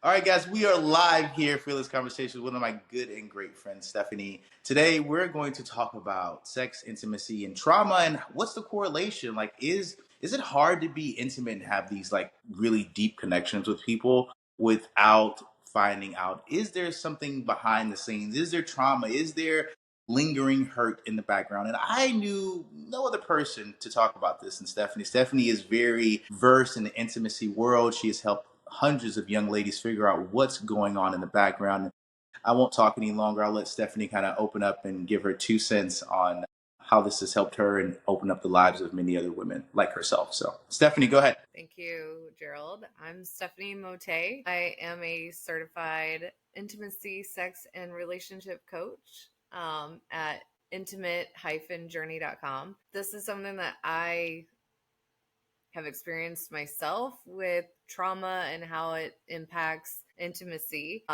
All right, guys, we are live here, Fearless Conversations, with one of my good and great friends, Stephanie. Today, we're going to talk about sex, intimacy, and trauma, and what's the correlation? Like, is it hard to be intimate and have these like really deep connections with people without finding out? Is there something behind the scenes? Is there trauma? Is there lingering hurt in the background? And I knew no other person to talk about this than Stephanie. Stephanie is very versed in the intimacy world. She has helped hundreds of young ladies figure out what's going on in the background. I won't talk any longer. I'll let Stephanie kind of open up and give her 2 cents on how this has helped her and open up the lives of many other women like herself. So, Stephanie, go ahead. Thank you, Gerald. I'm Stephanie Mote. I am a certified intimacy, sex, and relationship coach at intimate-journey.com. This is something that I have experienced myself with trauma and how it impacts intimacy,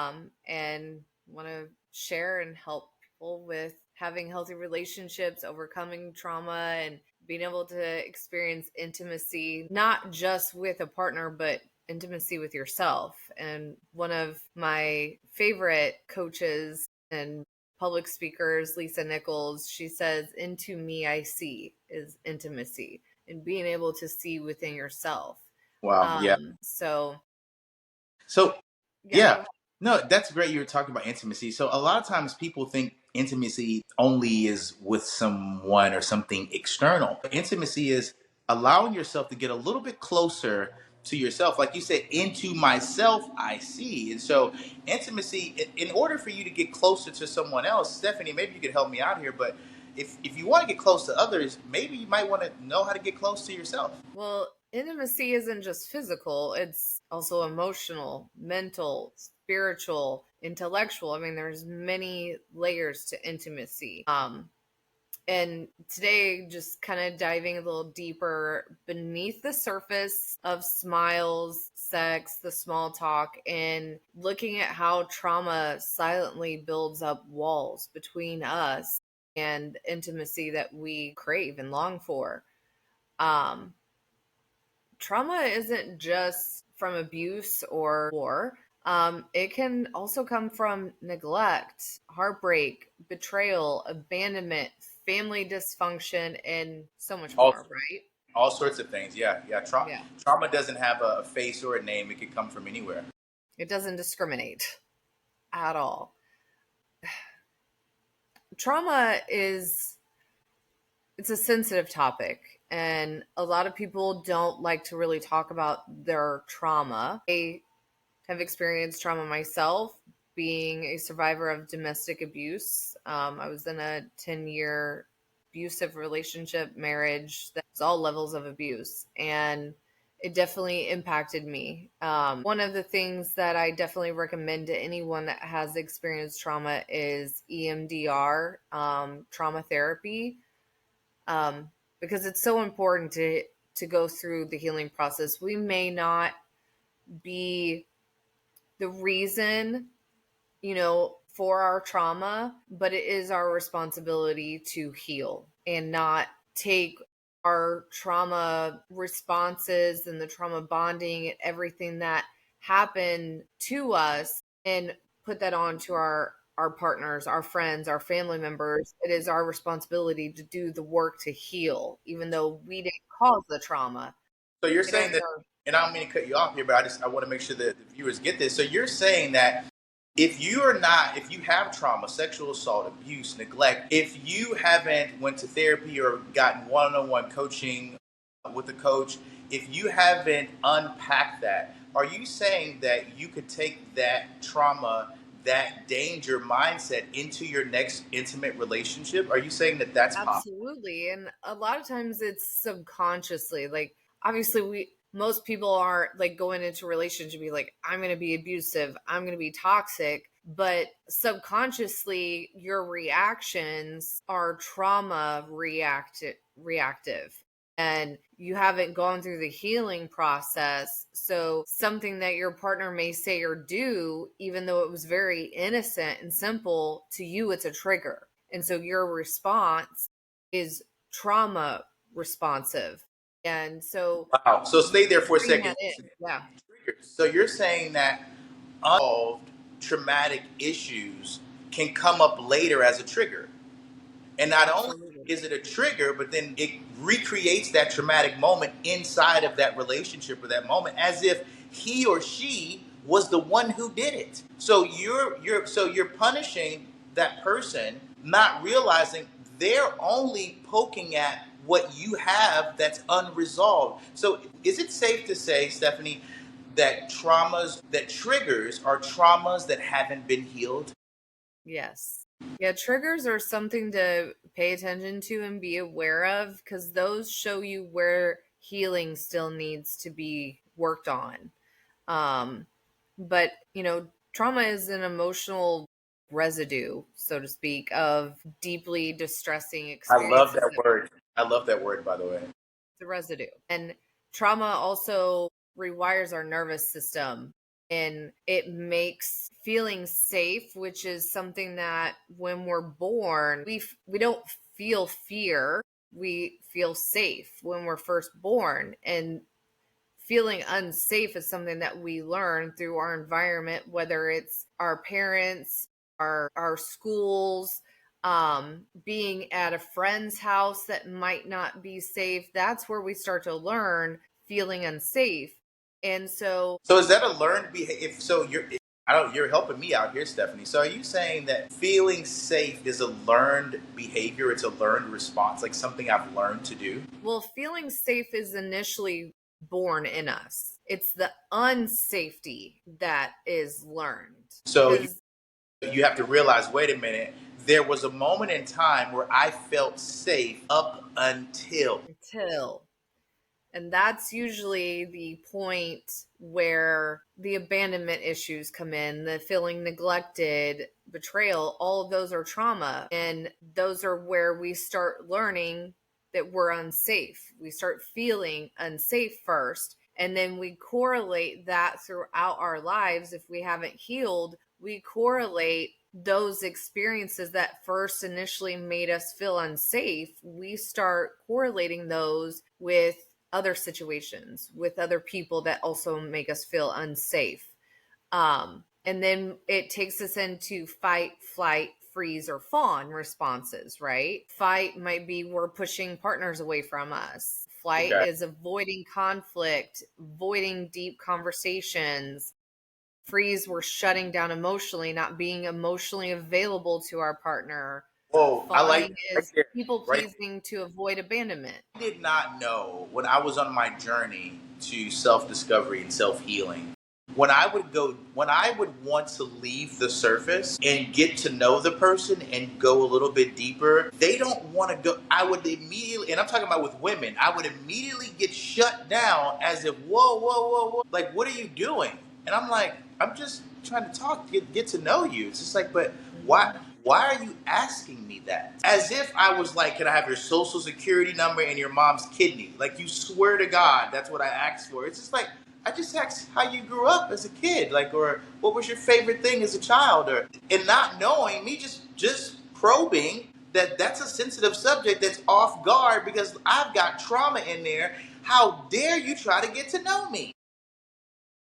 and want to share and help people with having healthy relationships, overcoming trauma, and being able to experience intimacy, not just with a partner, but intimacy with yourself. And one of my favorite coaches and public speakers, Lisa Nichols, she says, "Into me I see" is intimacy, and being able to see within yourself. Wow. Yeah. So So, yeah, yeah. No, that's great. You were talking about intimacy. So, a lot of times people think intimacy only is with someone or something external. Intimacy is allowing yourself to get a little bit closer to yourself. Like you said, into myself, I see. And so, intimacy, in order for you to get closer to someone else, Stephanie, maybe you could help me out here, but if you want to get close to others, maybe you might want to know how to get close to yourself. well, intimacy isn't just physical, it's also emotional, mental, spiritual, intellectual. I mean, there's many layers to intimacy. And today, just kind of diving a little deeper beneath the surface of smiles, sex, the small talk, and looking at how trauma silently builds up walls between us and intimacy that we crave and long for. Um, Trauma isn't just from abuse or war. It can also come from neglect, heartbreak, betrayal, abandonment, family dysfunction, and so much All, more, right? all sorts of things. Yeah, yeah. Yeah. Trauma doesn't have a face or a name. It could come from anywhere. It doesn't discriminate at all. Trauma is it's a sensitive topic, and a lot of people don't like to really talk about their trauma. I have experienced trauma myself, being a survivor of domestic abuse. I was in a 10-year abusive relationship, marriage that was all levels of abuse, and it definitely impacted me. One of the things that I definitely recommend to anyone that has experienced trauma is EMDR, trauma therapy, because it's so important to go through the healing process. We may not be the reason, for our trauma, but it is our responsibility to heal and not take our trauma responses and the trauma bonding and everything that happened to us and put that on to our partners, our friends, our family members. It is our responsibility to do the work to heal, even though we didn't cause the trauma. So you're It is saying that, our and I don't mean to cut you off here, but I want to make sure that the viewers get this. So you're saying that if you have trauma, sexual assault, abuse, neglect, if you haven't went to therapy or gotten one-on-one coaching with a coach, if you haven't unpacked that, are you saying that you could take that trauma, that danger mindset into your next intimate relationship? Are you saying that that's possible? Absolutely. And a lot of times it's subconsciously. Like, obviously, most people aren't like going into a relationship be like, I'm going to be abusive, I'm going to be toxic. But subconsciously, your reactions are trauma reactive. And you haven't gone through the healing process. So, something that your partner may say or do, even though it was very innocent and simple, to you, it's a trigger. And so your response is trauma responsive. And so Wow. So stay there for a bring second. that in. Yeah. So you're saying that unsolved traumatic issues can come up later as a trigger. And not only Absolutely. is it a trigger, but then it recreates that traumatic moment inside of that relationship or that moment as if he or she was the one who did it. So you're punishing that person, not realizing they're only poking at what you have that's unresolved. So is it safe to say, Stephanie, that traumas, that triggers are traumas that haven't been healed? Yes. Yeah, triggers are something to pay attention to and be aware of because those show you where healing still needs to be worked on. Um, but, trauma is an emotional residue, so to speak, of deeply distressing I love experiences that word. I love that word, by the way. the residue. And trauma also rewires our nervous system and it makes feeling safe, which is something that when we're born, we don't feel fear. We feel safe when we're first born. And feeling unsafe is something that we learn through our environment, whether it's our parents, our schools, being at a friend's house that might not be safe. That's where we start to learn feeling unsafe. And so, So is that a learned behavior? If so, I don't. You're helping me out here, Stephanie. So are you saying that feeling safe is a learned behavior? It's a learned response, like something I've learned to do. well, feeling safe is initially born in us. It's the unsafety that is learned So because you have to realize. Wait a minute. There was a moment in time where I felt safe up until. until And that's usually the point where the abandonment issues come in, the feeling neglected, betrayal, all of those are trauma. And those are where we start learning that we're unsafe. We start feeling unsafe first. And then we correlate that throughout our lives. If we haven't healed, we correlate those experiences that first initially made us feel unsafe. We start correlating those with other situations with other people that also make us feel unsafe. And then it takes us into fight, flight, freeze, or fawn responses, right? Fight might be we're pushing partners away from us. Flight Okay. is avoiding conflict, avoiding deep conversations. Freeze, we're shutting down emotionally, not being emotionally available to our partner. Whoa, I like Fawning that right is there. people Right. pleasing to avoid abandonment. I did not know when I was on my journey to self discovery and self healing. When I would want to leave the surface and get to know the person and go a little bit deeper, they don't want to go. I would immediately, and I'm talking about with women, I would immediately get shut down as if, whoa, whoa, whoa, whoa. Like, what are you doing? And I'm like, I'm just trying to talk, get to know you. It's just like, but why? Mhm. Why are you asking me that? As if I was like, can I have your social security number and your mom's kidney? Like, you swear to God, that's what I asked for. It's just like, I just asked how you grew up as a kid, like, or what was your favorite thing as a child, or and not knowing me, just probing that that's a sensitive subject that's off guard because I've got trauma in there. How dare you try to get to know me?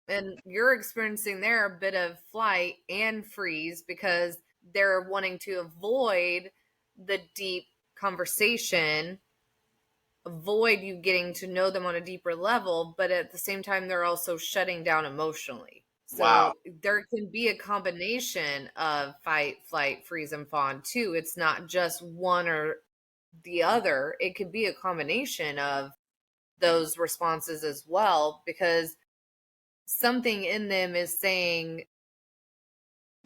And you're experiencing there a bit of flight and freeze because they're wanting to avoid the deep conversation, avoid you getting to know them on a deeper level, but at the same time, they're also shutting down emotionally. Wow. So there can be a combination of fight, flight, freeze, and fawn too. It's not just one or the other, it could be a combination of those responses as well because something in them is saying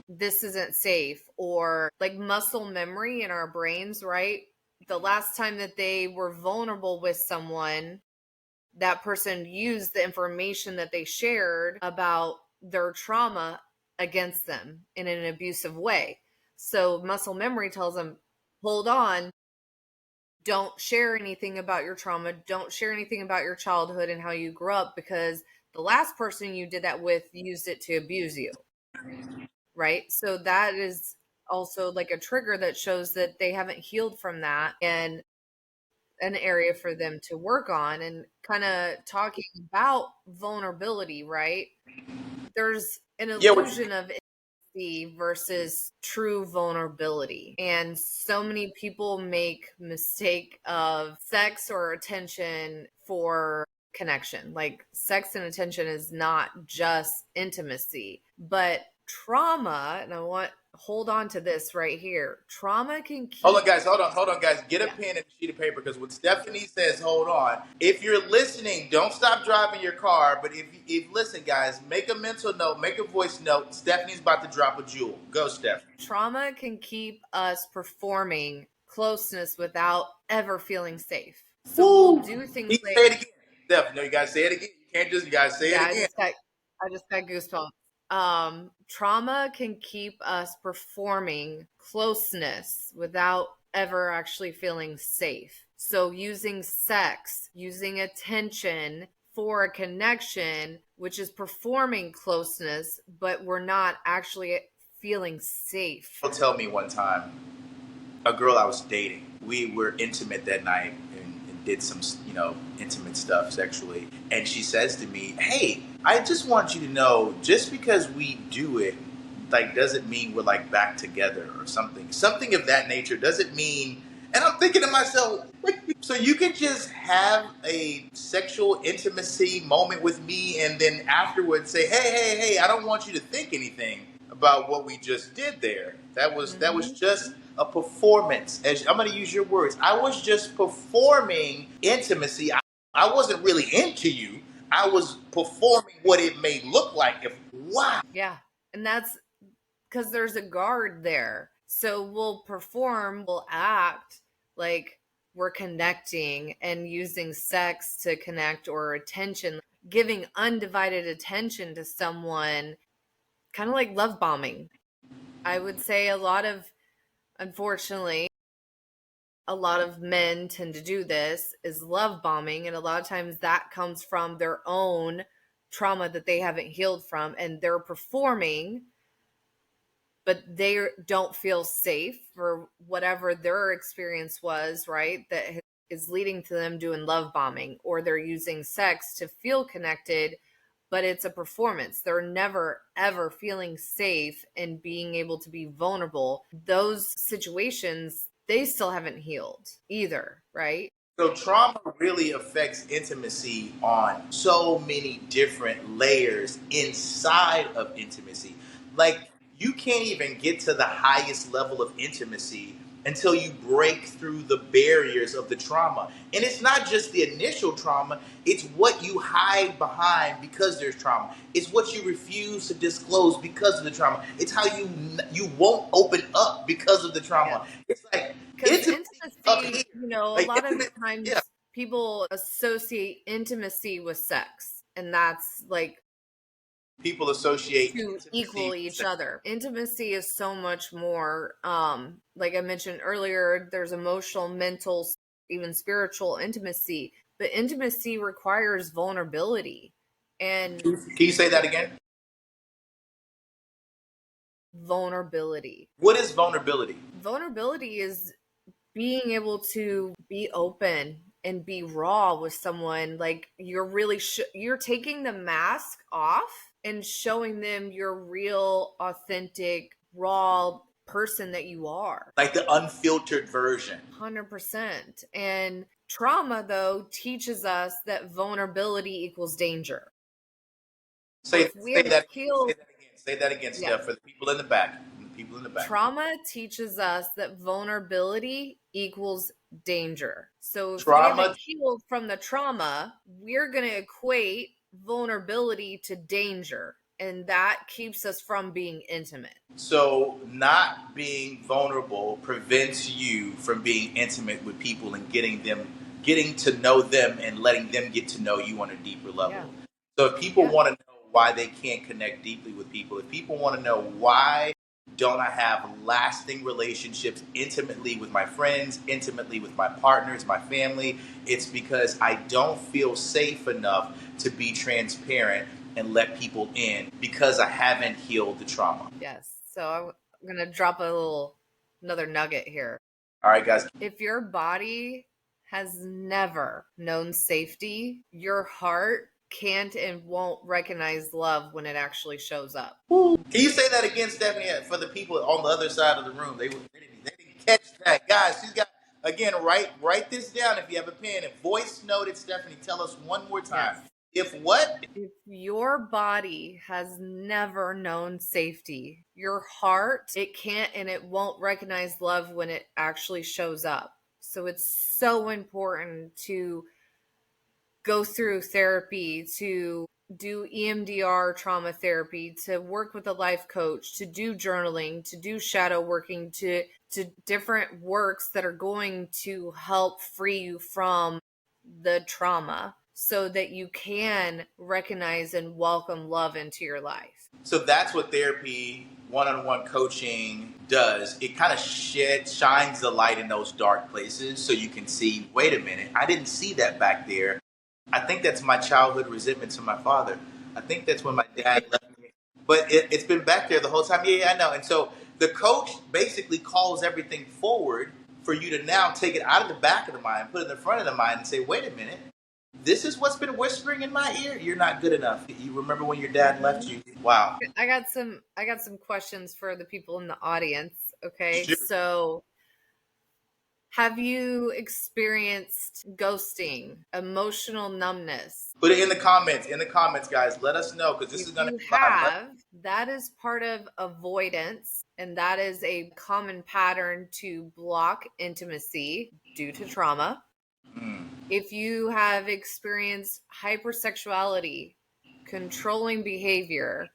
this isn't safe, or like muscle memory in our brains, right? The last time that they were vulnerable with someone, that person used the information that they shared about their trauma against them in an abusive way. So muscle memory tells them, hold on, don't share anything about your trauma, don't share anything about your childhood and how you grew up because the last person you did that with used it to abuse you, right? So that is also like a trigger that shows that they haven't healed from that and an area for them to work on. And kind of talking about vulnerability, right? There's an Yeah, illusion of intimacy versus true vulnerability. And so many people make mistake of sex or attention for connection. Like sex and attention is not just intimacy, but trauma, and I want hold on to this right here. Trauma can hold keep on, guys. Hold on, guys. Get a yeah. pen and a sheet of paper because when Stephanie says, "Hold on," if you're listening, don't stop driving your car. But if listen, guys, make a mental note, make a voice note. Stephanie's about to drop a jewel. Go, Steph. Trauma can keep us performing closeness without ever feeling safe. So we'll Woo! do things Can you like say it again, Steph? No, you gotta say it again. You can't just. You gotta say it yeah, again. I just got goosebumps. Trauma can keep us performing closeness without ever actually feeling safe. So using sex, using attention for a connection, which is performing closeness, but we're not actually feeling safe. Tell me one time, a girl I was dating. We were intimate that night and did some, intimate stuff sexually. And she says to me, "Hey, I just want you to know, just because we do it, like, doesn't mean we're like back together or something. Something of that nature doesn't mean." And I'm thinking to myself, so you can just have a sexual intimacy moment with me and then afterwards say, "Hey, hey, hey, I don't want you to think anything about what we just did there. That was Mm-hmm. just a performance." As I'm going to use your words, I was just performing intimacy. I wasn't really into you. I was performing what it may look like. If wow, Yeah. And that's because there's a guard there. So we'll perform, we'll act like we're connecting and using sex to connect or attention, giving undivided attention to someone, kind of like love bombing. I would say unfortunately, a lot of men tend to do this is love bombing. And a lot of times that comes from their own trauma that they haven't healed from. And they're performing but they don't feel safe for whatever their experience was, right? That is leading to them doing love bombing, or they're using sex to feel connected, but it's a performance. They're never ever feeling safe and being able to be vulnerable. Those situations, they still haven't healed either, right? so trauma really affects intimacy on so many different layers inside of intimacy. Like you can't even get to the highest level of intimacy until you break through the barriers of the trauma. And it's not just the initial trauma, it's what you hide behind because there's trauma. It's what you refuse to disclose because of the trauma. It's how you won't open up because of the Yeah. trauma. It's like Because intimacy up intimacy, here. a Like lot of intimacy, yeah. times people associate intimacy with sex, and that's like People associate to intimacy equal with each sex. other. Intimacy is so much more, like I mentioned earlier, there's emotional, mental, even spiritual intimacy, but intimacy requires vulnerability. And Can you say that again? vulnerability. What is vulnerability? Vulnerability is being able to be open and be raw with someone, like you're really you're taking the mask off and showing them your real authentic raw person that you are. Like the unfiltered version. 100%. And trauma though teaches us that vulnerability equals danger. So Say if we say haven't that again. Say healed, that again. Say that again, yeah, Steph, for the people in the back. The people in the back. trauma teaches us that vulnerability equals danger. So if we haven't Trauma. healed from the trauma, we're going to equate vulnerability to danger. And that keeps us from being intimate. So not being vulnerable prevents you from being intimate with people and getting to know them and letting them get to know you on a deeper Yeah. level. So if people Yeah. want to know why they can't connect deeply with people, if people want to know why don't I have lasting relationships intimately with my friends, intimately with my partners, my family, it's because I don't feel safe enough to be transparent and let people in because I haven't healed the trauma. Yes. So I'm going to drop another nugget here. All right, guys. If your body has never known safety, your heart can't and won't recognize love when it actually shows up. Can you say that again, Stephanie, for the people on the other side of the room? They didn't catch that. Guys, she's got, again, write this down if you have a pen and voice note it, Stephanie. Tell us one more time. Yes. If what? If your body has never known safety, your heart, it can't and it won't recognize love when it actually shows up. So it's so important to go through therapy, to do EMDR trauma therapy, to work with a life coach, to do journaling, to do shadow working, to different works that are going to help free you from the trauma so that you can recognize and welcome love into your life. So that's what therapy, one-on-one coaching does. It kind of shines the light in those dark places so you can see, wait a minute, I didn't see that back there. I think that's my childhood resentment to my father. I think that's when my dad left me. But it's been back there the whole time. Yeah, I know. And so the coach basically calls everything forward for you to now take it out of the back of the mind, put it in the front of the mind and say, wait a minute, this is what's been whispering in my ear. You're not good enough. You remember when your dad left you? Wow. I got some questions for the people in the audience. Okay. Sure. So have you experienced ghosting, emotional numbness? Put it in the comments. In the comments, guys. Let us know because this is going to be live. That is part of avoidance, and that is a common pattern to block intimacy due to trauma. If you have experienced hypersexuality, controlling behavior,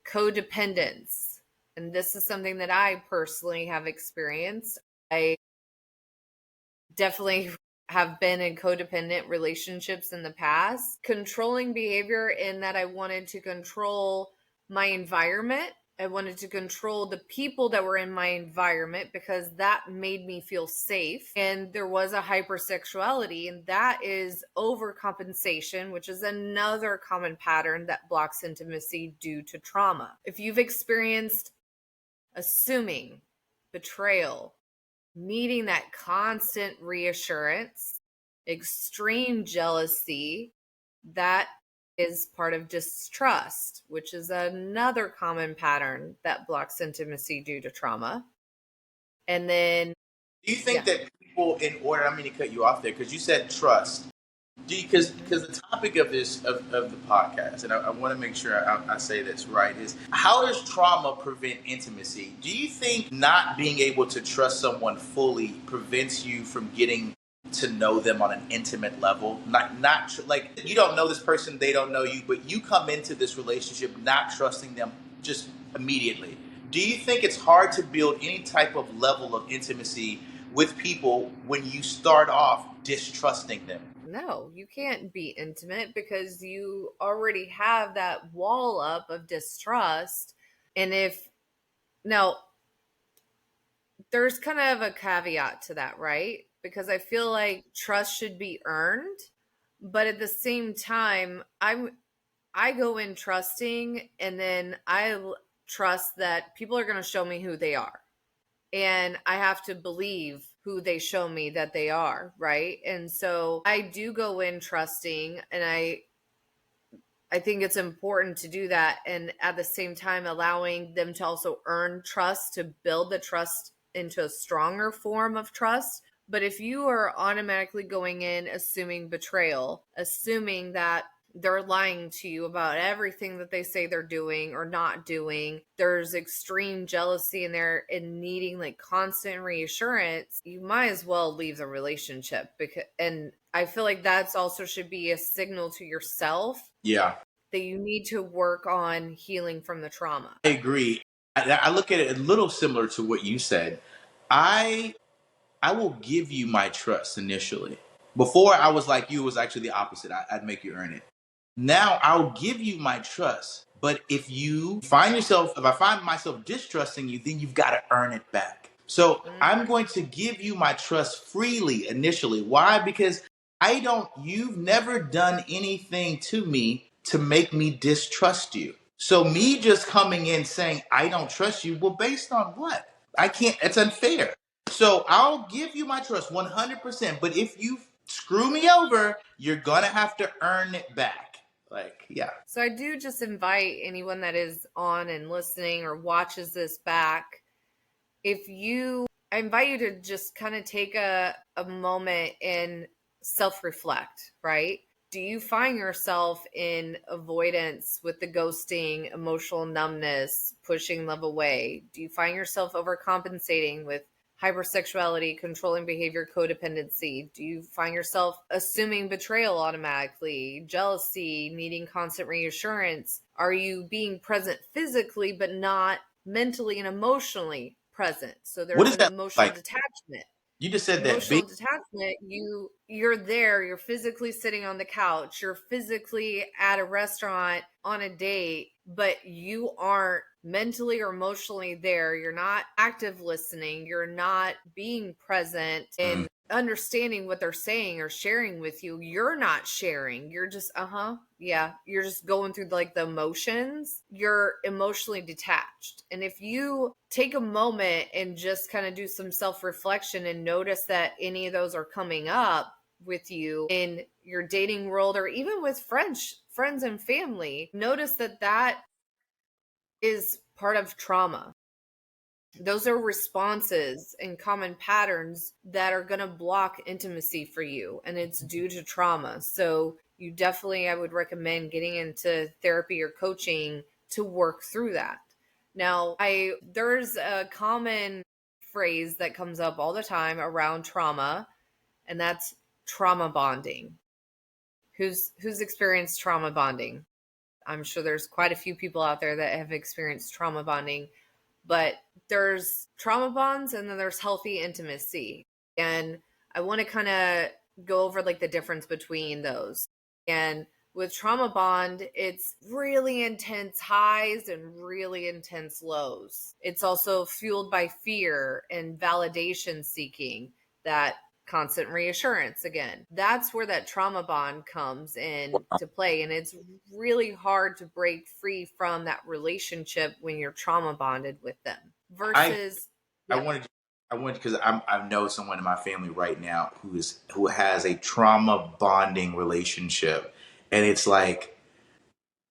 codependence, and this is something that I personally have experienced. I definitely have been in codependent relationships in the past. Controlling behavior in that I wanted to control my environment. I wanted to control the people that were in my environment because that made me feel safe. And there was a hypersexuality, and that is overcompensation, which is another common pattern that blocks intimacy due to trauma. If you've experienced assuming, betrayal, needing that constant reassurance, extreme jealousy, that is part of distrust, which is another common pattern that blocks intimacy due to trauma. And then, do you think that people, in order, I mean to cut you off there, because you said trust. Because the topic of this of the podcast, and I want to make sure I say this right, is how does trauma prevent intimacy? Do you think not being able to trust someone fully prevents you from getting to know them on an intimate level? Not like you don't know this person, they don't know you, but you come into this relationship not trusting them just immediately. Do you think it's hard to build any type of level of intimacy with people when you start off distrusting them? No, you can't be intimate because you already have that wall up of distrust. And now there's kind of a caveat to that, right? Because I feel like trust should be earned, but at the same time, I go in trusting, and then I trust that people are going to show me who they are. And I have to believe who they show me that they are, right? And so I do go in trusting, and I think it's important to do that, and at the same time allowing them to also earn trust, to build the trust into a stronger form of trust. But if you are automatically going in assuming betrayal, assuming that they're lying to you about everything that they say they're doing or not doing, there's extreme jealousy in there and needing like constant reassurance, you might as well leave the relationship. And I feel like that's also should be a signal to yourself. Yeah. That you need to work on healing from the trauma. I agree. I look at it a little similar to what you said. I will give you my trust initially. Before I was like you, it was actually the opposite. I'd make you earn it. Now I'll give you my trust. But if I find myself distrusting you, then you've got to earn it back. So I'm going to give you my trust freely initially. Why? Because you've never done anything to me to make me distrust you. So me just coming in saying, I don't trust you, well, based on what? I can't, it's unfair. So I'll give you my trust 100%. But if you screw me over, you're going to have to earn it back. Like, yeah. So I do just invite anyone that is on and listening or watches this back, I invite you to just kind of take a moment and self-reflect, right? Do you find yourself in avoidance with the ghosting, emotional numbness, pushing love away? Do you find yourself overcompensating with hypersexuality, controlling behavior, codependency? Do you find yourself assuming betrayal automatically, jealousy, needing constant reassurance? Are you being present physically but not mentally and emotionally present? So What there's does an that look emotional like? detachment. You just said that Emotional big. detachment, you're there, you're physically sitting on the couch, you're physically at a restaurant on a date, but you aren't mentally or emotionally there. You're not active listening, you're not being present Mm. and understanding what they're saying or sharing with you. You're not sharing, you're just yeah, you're just going through like the emotions. You're emotionally detached. And if you take a moment and just kind of do some self-reflection and notice that any of those are coming up with you in your dating world or even with friends and family, notice that that is part of trauma. Those are responses and common patterns that are going to block intimacy for you, and it's due to trauma. So you definitely, I would recommend getting into therapy or coaching to work through that. Now, there's a common phrase that comes up all the time around trauma, and that's trauma bonding. Who's experienced trauma bonding? I'm sure there's quite a few people out there that have experienced trauma bonding, but there's trauma bonds and then there's healthy intimacy. And I want to kind of go over like the difference between those. And with trauma bond, it's really intense highs and really intense lows. It's also fueled by fear and validation seeking, that constant reassurance again. That's where that trauma bond comes in to play. And it's really hard to break free from that relationship when you're trauma bonded with them I versus, I yeah, wanted because I know someone in my family right now who has a trauma bonding relationship, and it's like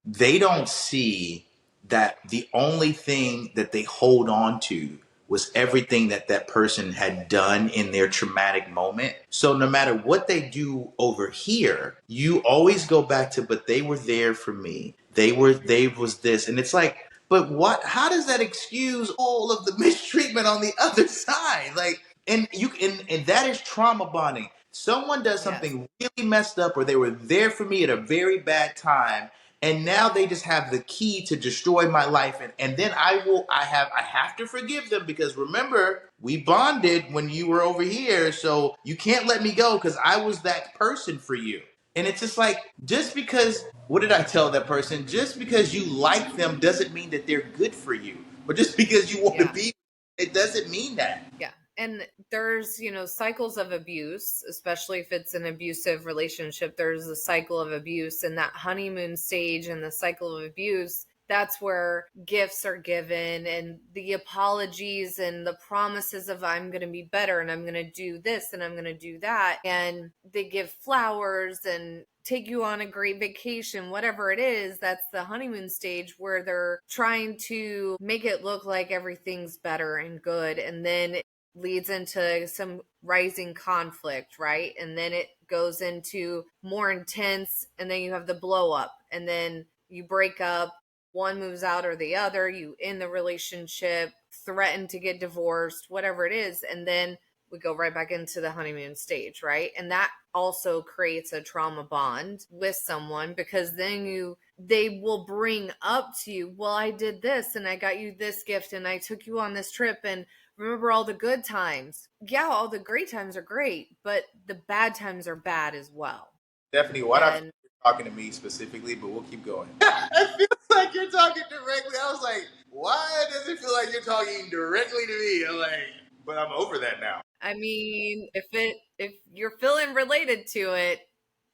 they don't see that the only thing that they hold on to was everything that that person had done in their traumatic moment. So no matter what they do over here, you always go back to, but they were there for me. They was this. And it's like, but what, how does that excuse all of the mistreatment on the other side? Like, and that is trauma bonding. Someone does yes, something really messed up, or they were there for me at a very bad time, and now they just have the key to destroy my life, and then I have to forgive them, because remember, we bonded when you were over here, so you can't let me go because I was that person for you. And it's just like, just because, what did I tell that person, just because you like them doesn't mean that they're good for you, or just because you want to yeah. be, it doesn't mean that. Yeah. And there's, cycles of abuse, especially if it's an abusive relationship. There's a cycle of abuse, and that honeymoon stage and the cycle of abuse, that's where gifts are given and the apologies and the promises of I'm going to be better and I'm going to do this and I'm going to do that. And they give flowers and take you on a great vacation, whatever it is. That's the honeymoon stage where they're trying to make it look like everything's better and good. And then it leads into some rising conflict, right? And then it goes into more intense, and then you have the blow up, and then you break up, one moves out or the other, you end the relationship, threaten to get divorced, whatever it is, and then we go right back into the honeymoon stage, right? And that also creates a trauma bond with someone, because then they will bring up to you, well, I did this and I got you this gift and I took you on this trip, and remember all the good times. Yeah, all the great times are great, but the bad times are bad as well. Definitely. Why not? And You're talking to me specifically, but we'll keep going. It feels like you're talking directly. I was like, why does it feel like you're talking directly to me? I'm like, but I'm over that now. I mean, if you're feeling related to it,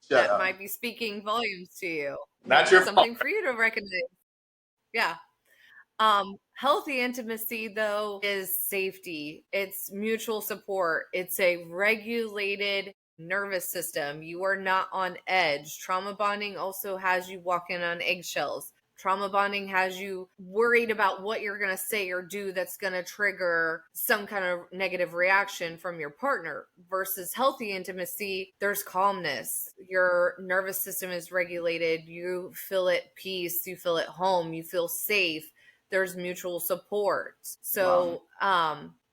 Shut that up. might be speaking volumes to you. Not Maybe your fault. something for you to recognize. Yeah. Healthy intimacy though is safety. It's mutual support. It's a regulated nervous system. You are not on edge. Trauma bonding also has you walking on eggshells. Trauma bonding has you worried about what you're going to say or do that's going to trigger some kind of negative reaction from your partner. Versus healthy intimacy, there's calmness. Your nervous system is regulated. You feel at peace. You feel at home. You feel safe. There's mutual support. So,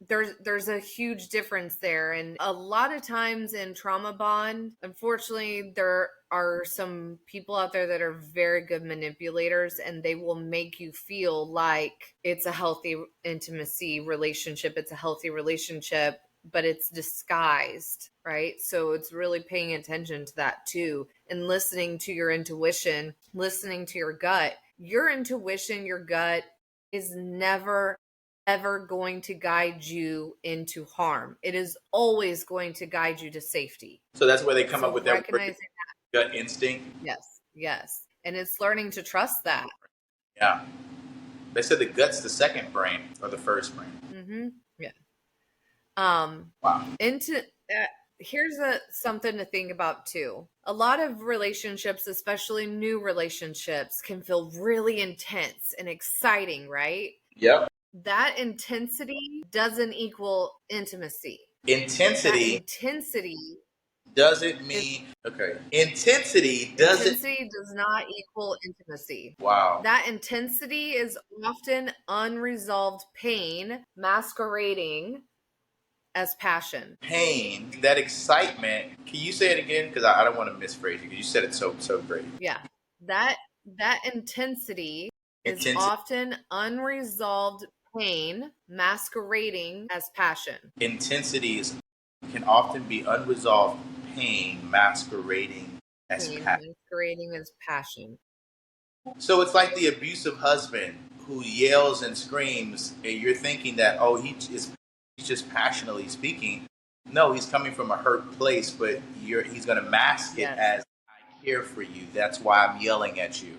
there's a huge difference there. And a lot of times in trauma bond, unfortunately, there are some people out there that are very good manipulators, and they will make you feel like it's a healthy intimacy relationship. It's a healthy relationship, but it's disguised, right? So it's really paying attention to that too, and listening to your intuition, listening to your gut. Your intuition, your gut is never ever going to guide you into harm. It is always going to guide you to safety. So that's where they come up with their recognizing gut instinct. Yes. And it's learning to trust that. Yeah. They said the gut's the second brain or the first brain. Mm-hmm. Yeah. Wow. Here's something to think about too. A lot of relationships, especially new relationships, can feel really intense and exciting, right? Yep. That intensity doesn't equal intimacy. Intensity doesn't mean Intensity does not equal intimacy. Wow. That intensity is often unresolved pain masquerading as passion. Pain, that excitement. Can you say it again? Because I don't want to misphrase you, because you said it so great. Yeah. That intensity is often unresolved pain masquerading as passion. Intensity can often be unresolved pain masquerading as passion. So it's like the abusive husband who yells and screams, and you're thinking that, oh, he's just passionately speaking. No, he's coming from a hurt place, but he's going to mask it as, I care for you. That's why I'm yelling at you.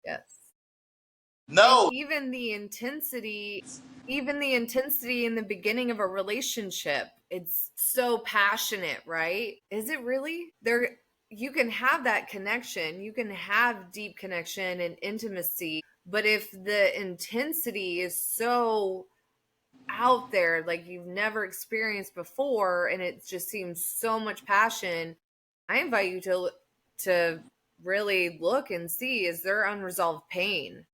Yes. No. And even the intensity in the beginning of a relationship, it's so passionate, right? Is it really? You can have that connection, you can have deep connection and intimacy, but if the intensity is so out there, like you've never experienced before, and it just seems so much passion, I invite you to really look and see, is there unresolved pain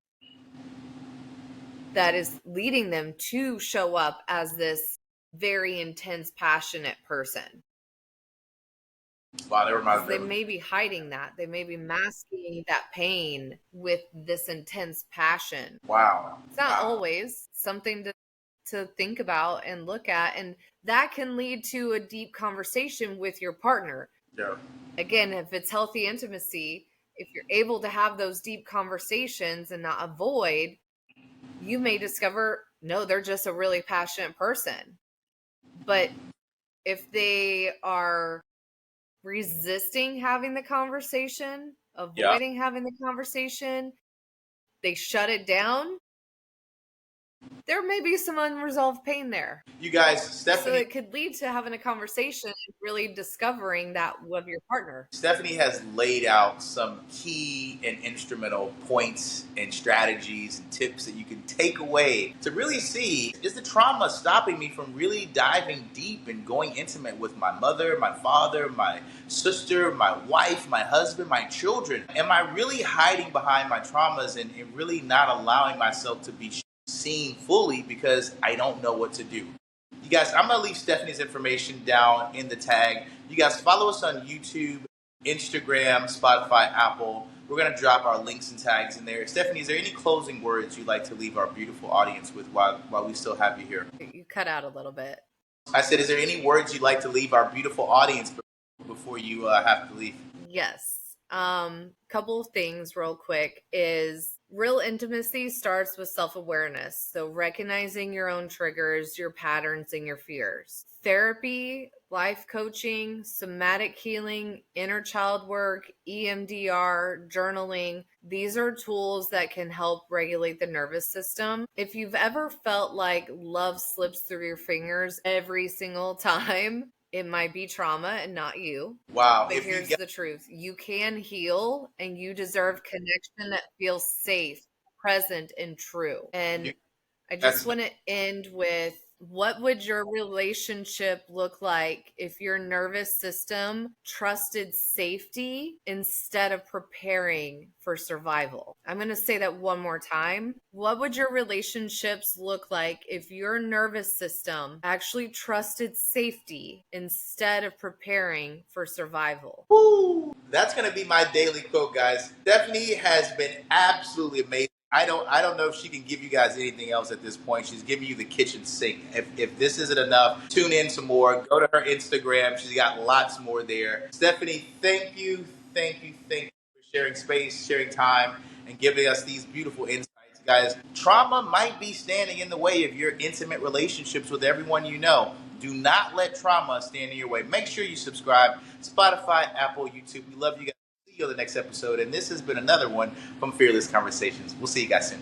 that is leading them to show up as this very intense, passionate person? Wow, that reminds me. They may be hiding that. They may be masking that pain with this intense passion. Wow. It's not always something to think about and look at, and that can lead to a deep conversation with your partner. Yeah. Again, if it's healthy intimacy, if you're able to have those deep conversations and not avoid, you may discover, no, they're just a really passionate person. But if they are resisting having the conversation, avoiding having the conversation, they shut it down, there may be some unresolved pain there. You guys, Stephanie. So it could lead to having a conversation and really discovering that of your partner. Stephanie has laid out some key and instrumental points and strategies and tips that you can take away to really see, is the trauma stopping me from really diving deep and going intimate with my mother, my father, my sister, my wife, my husband, my children? Am I really hiding behind my traumas and really not allowing myself to be seen fully because I don't know what to do? You guys, I'm going to leave Stephanie's information down in the tag. You guys follow us on YouTube, Instagram, Spotify, Apple. We're going to drop our links and tags in there. Stephanie, is there any closing words you'd like to leave our beautiful audience with while we still have you here? You cut out a little bit. I said, is there any words you'd like to leave our beautiful audience before you have to leave? Yes. Couple of things real quick is real intimacy starts with self-awareness. So recognizing your own triggers, your patterns, and your fears. Therapy, life coaching, somatic healing, inner child work, EMDR, journaling. These are tools that can help regulate the nervous system. If you've ever felt like love slips through your fingers every single time, It might be trauma and not you. Wow. But here's the truth. You can heal, and you deserve connection that feels safe, present, and true. And I just want to end with, what would your relationship look like if your nervous system trusted safety instead of preparing for survival? I'm going to say that one more time. What would your relationships look like if your nervous system actually trusted safety instead of preparing for survival? Woo! That's gonna be my daily quote, guys. Stephanie has been absolutely amazing. I don't know if she can give you guys anything else at this point. She's giving you the kitchen sink. If this isn't enough, tune in some more. Go to her Instagram. She's got lots more there. Stephanie, thank you for sharing space, sharing time, and giving us these beautiful insights. Guys, trauma might be standing in the way of your intimate relationships with everyone you know. Do not let trauma stand in your way. Make sure you subscribe. Spotify, Apple, YouTube. We love you guys. See you on the next episode. And this has been another one from Fearless Conversations. We'll see you guys soon.